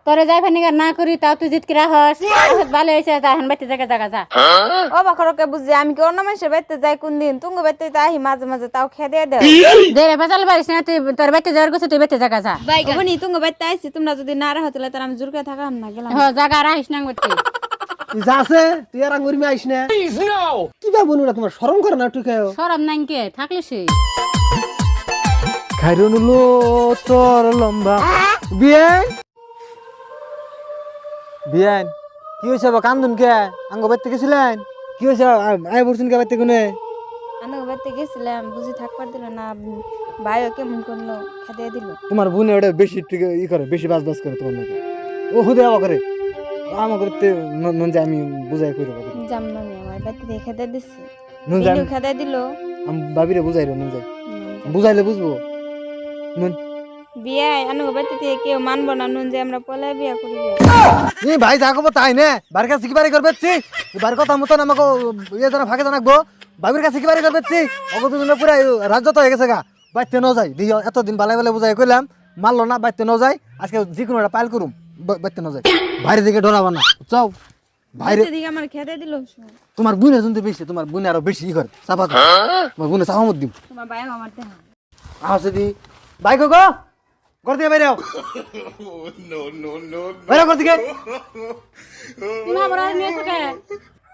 তোরে যাই ফানি না করি তাও তুই জিত কিরা হস ভালো হয়েছে এখন বাইতে জায়গা জায়গা যা ও বাকরকে বুঝি আমি কি অন্য মানুষের বাড়িতে যাই কোন দিন তুমি বাড়িতে তাই মাঝে মাঝে তাও খেয়ে দিয়ে দেও দে রে বাজাল পারিস না তুই তোর বাইতে যাওয়ার গেছে তুই বাইতে জায়গা যা ওখানে তুমি বাড়িতে আইছি তোমরা যদি না রাখো তাহলে তার আমি জোর করে থাকাম না গেলাম জায়গা রাখিস না করতে তুই যাছে তুই আর আঙ্গুরি আইস না কি বা বলু না তোমার শরম করে না একটু খেয়ে সরম নাই কে থাকলে সে খাইরুন লো তোর লম্বা বিয়ান বিয়ান কি হইছে বা কান্দুন কে আঙ্গ বাইতে গেছিলেন কি হইছে আয় বলছেন কে বাইতে কোনে আমি বাড়িতে গেছিলাম বুঝি থাকবার দিল না ভাইও কেমন করলো খেতে দিল তোমার বোনে ওটা বেশি ই করে বেশি বাস বাস করে তোমার নাকি ও হুদে আবা করে আমা করতে মন যায় আমি বুঝাই কই দেব জাম না আমি আমার বাড়িতে দিয়ে খেতে দিচ্ছি নুন যাই খেতে দিল আমি ভাবিরে বুঝাই রে নুন যাই বুঝাইলে বুঝবো নুন বিয়ে আনু বাড়িতে দিয়ে কেউ মানবো না নুন যে আমরা পলায় বিয়া করি এই ভাই যা কব তাই না বার কাছে কি বাড়ি করবে বার কথা মতন আমাকে ইয়ে জানা ফাঁকে জানাকবো ভাবির কাছে কি বাড়ি করবে অগত দুজনে পুরা রাজ্য তো হয়ে গেছে গা বাইতে ন যাই দিও এতদিন বালাই বালাই বুঝাই কইলাম মানলো না বাইতে ন যাই আজকে যে কোনো একটা পাইল করুম বাইতে ন যাই বাইরে দিকে ডরাবা না চাও বাইরে দিকে আমার খেতে দিল তোমার বুনে শুনতে বেশি তোমার বুনে আরো বেশি ই করে চাপা তোমার বুনে চাপা মত দিম তোমার ভাই আমার দেহা আসে দি বাইক গো কর দিয়ে বাইরে বাইরে কর দিকে তুমি আমার নিয়ে কে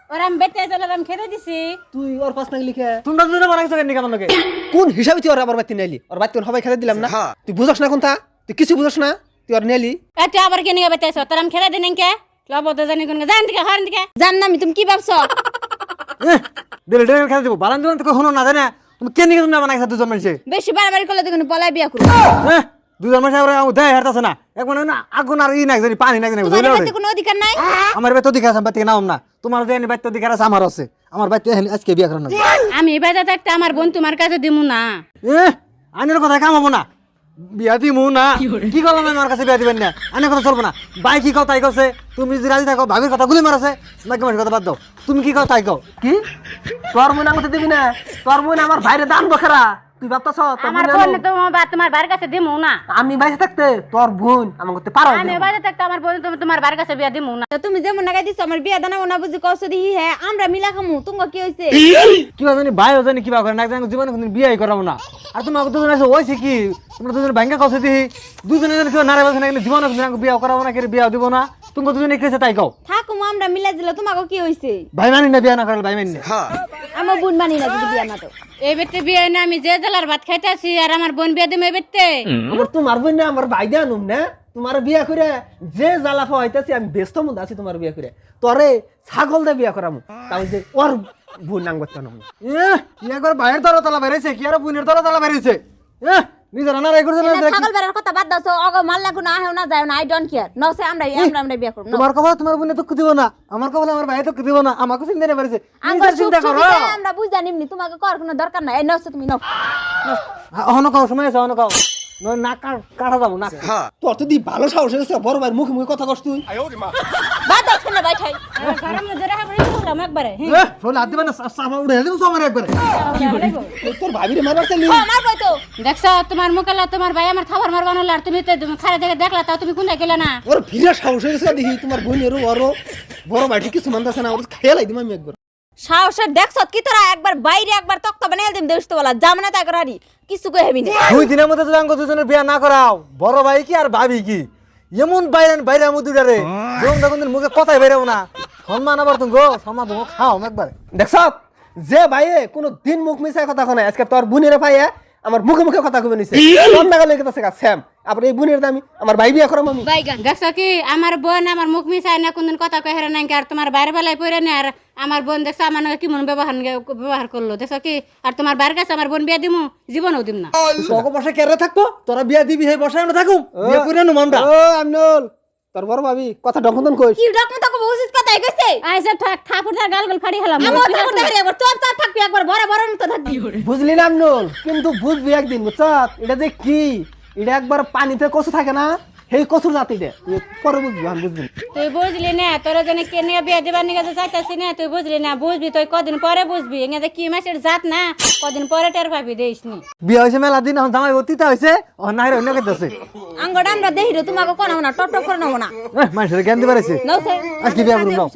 ওরা আমি বাইতে চলে আমি খেতে দিছি তুই ওর পাশ নাকি লিখে তোমরা দুজনে বানাইছো কেন কেমন লাগে কোন হিসাবে তুই ওর আবার বাইতে নাইলি ওর বাইতে সবাই খেতে দিলাম না তুই বুঝছ না কোনটা তুই কিছু বুঝছ না তুই ওর নেলি এত আবার কে নিয়ে বাইতেছ তোর আমি খেতে দিন কে লবদ জানি কোন জান দিকে হরন দিকে জান না আমি তুমি কি ভাবছো দিলে ডেল খেতে দেবো বারান দিন তো হনো না জানে তুমি কেন নিয়ে তোমরা বানাইছো দুজন মানুষে বেশি বাড়াবাড়ি করলে তো পলায় বিয়া করবো দুজন মানুষ আবার দেয় হারতাছে না একবার না আগুন আর ই নাই জানি পানি নাই জানি তোমার বাড়িতে কোনো অধিকার নাই আমার বাইতে অধিকার আছে বাইতে নাও না তোমার যে বাইতে অধিকার আছে আমার আছে আমার বাইতে আজকে বিয়া করানো আমি বাইতে থাকতে আমার বোন তোমার কাছে দিমু না আইনের কথা কামাবো না বিয়া দিমু না কি করলাম আমি আমার কাছে বিয়া দিবেন না আইনের কথা চলবো না বাই কি কও তাই কছে তুমি যদি রাজি থাকো ভাবির কথা গুলি মারাছে নাকি মাসের কথা বাদ দাও তুমি কি কও তাই কও কি তোর মন আমাকে দিবি না তোর মন আমার বাইরে দান বখরা তুই ভাবতাছ আমার বোন তোমার বাড়ির কাছে দিমু না আমি বাইরে থাকতে তোর বোন আমার করতে পারো আমি বাইরে থাকতে আমার বোন তোমার বাড়ির কাছে বিয়া দিমু না তুমি যেমন নাগাই দিছো আমার বিয়া দানা না বুঝি কষ্ট দিহি হ্যাঁ আমরা মিলা খামু তুমি কি হইছে কিবা জানি ভাইও জানি কিবা করে না জানি জীবনে কোনদিন বিয়াই করাবো না আর তুমি আমাকে দুজন আছে ওইছে কি তোমরা দুজন ব্যাংকে কষে দিহি দুজনে জানি কেউ নারে বলছে না কিন্তু জীবনে কোনদিন বিয়া করাবো না কি বিয়া দিব না তুমি দুজনে কেছে তাই কও থাকুম আমরা মিলা দিলে তোমাকে কি হইছে ভাই মানি না বিয়া না করলে ভাই মানি না আমার বোন মানি না যদি বিয়া না তো এই বেতে বিয়ে না আমি যে জেলার ভাত খাইতেছি আর আমার বোন বিয়া দিম এই বেতে আমার তোমার বোন না আমার ভাই দিয়া নুম না তোমার বিয়া করে যে জ্বালা হইতাছি আমি ব্যস্ত মধ্যে আছি তোমার বিয়া করে তোরে ছাগল দে বিয়া করামু তাও যে ওর বোন নাম করতে না ইয়া করে বাইরের তলা তলা বেরিয়েছে কি আর বোনের তলা তলা বেরিয়েছে নিজের না রাই করতে না ছাগল বেরার কথা বাদ দাও অগ মাল লাগু না হেও না যায় না আই ডোন্ট কেয়ার নো সে আমরা বিয়া করব তোমার কপাল তোমার বোনে তো দিব না আমার কপাল আমার ভাই তো দিব না আমাকে চিন্তা নেই পারিছে আমরা চিন্তা করো আমরা বুঝ জানিমনি তোমাকে কর কোনো দরকার নাই এই নও তুমি নও অহনো কাও সময় আছে অহনো কাও না কাটা যাবো না তোর তো দি ভালো সাহস হয়েছে বড় ভাই মুখে মুখে কথা কস তুই বাদ দাও শুনে বাইঠাই ঘরের মধ্যে রাখা পড়ে গেলাম একবারে শোন হাত দিবা না সামা উড়ে দেবো আমার একবারে তোর ভাবিরে মারবার চাইলি মার কই তো দেখছো তোমার মুকালা তোমার ভাই আমার খাবার মারবার হলো আর তুমি তো খারে থেকে দেখলা তাও তুমি কোনটা গেলে না ওর ভিড়া সাহস হয়ে গেছে দেখি তোমার বোনেরও ওর বড় ভাই কিছু মানতাছে না ওর খেয়ালাই দিম আমি একবার সাহসের দেখছত কি তোরা একবার বাইরে একবার তক্তা বানাই দিম দেশতো বলা জামনা তা করারি কিছু কই হেবি না দুই দিনের মধ্যে যদি আঙ্গ দুজনের বিয়া না করাও বড় ভাই কি আর ভাবি কি এমন বাইরেন বাইরে মুদুডারে যখন তখন মুখে কথাই বেরাও না সম্মান আবার তুমি গো সম্মান তুমি খাও একবার দেখছ যে ভাইয়ে কোনো দিন মুখ মিশাই কথা কয় আজকে তোর বোনের ভাইয়ে আমার মুখে মুখে কথা কইবে নিছে তোর নাগা লেগে তাছে স্যাম আপনি এই বোনের দামি আমার ভাই বিয়া করাম আমি দেখছো কি আমার বোন আমার মুখ মিশাই না কোনদিন কথা কই হেরে নাই আর তোমার বাইরে বেলায় পড়ে না আর আমার বোন দেখছো আমার নাকি কেমন ব্যবহার করলো দেখছো কি আর তোমার বাইরের কাছে আমার বোন বিয়া দিমু জীবনও দিম না তোকে বসে কেরে থাকবো তোরা বিয়া দিবি হে বসে আমরা থাকুম বিয়া করে নু আমরা ও আমনুল তোর বড় ভাবি কথা ডকমতন কই কি ডকমত কো উচিত কথাই কইছে আইসা ঠাকুরদার গালগল ফাড়ি হলাম আমার ঠাকুর দেখে একবার তোর তোর থাকবি একবার বড় বড় মত থাকবি বুঝলি না আমনুল কিন্তু বুঝবি একদিন বুঝছ এটা যে কি এটা একবার পানিতে কষে থাকে না সেই কচুর জাতি দে তুই পরে বুঝবি আমি বুঝবি না। তুই বুঝলি না তোরা যেন কে নিয়ে বিয়ে দিবার নিয়ে যে চাইতাছি না তুই বুঝলি না বুঝবি তুই কদিন পরে বুঝবি এনে কি মাসের জাত না কদিন পরে টের পাবি দেইস নি বিয়ে হয়েছে মেলা দিন এখন জামাই ভর্তিতে হয়েছে ও নাই অন্য কেটেছে আঙ্গটা আমরা দেখি রে তোমাকে কোনাও না টপ টপ করে নেবো না মানুষের জ্ঞান দিবার আছে নাও সে আজকে বিয়ে করুন নাও।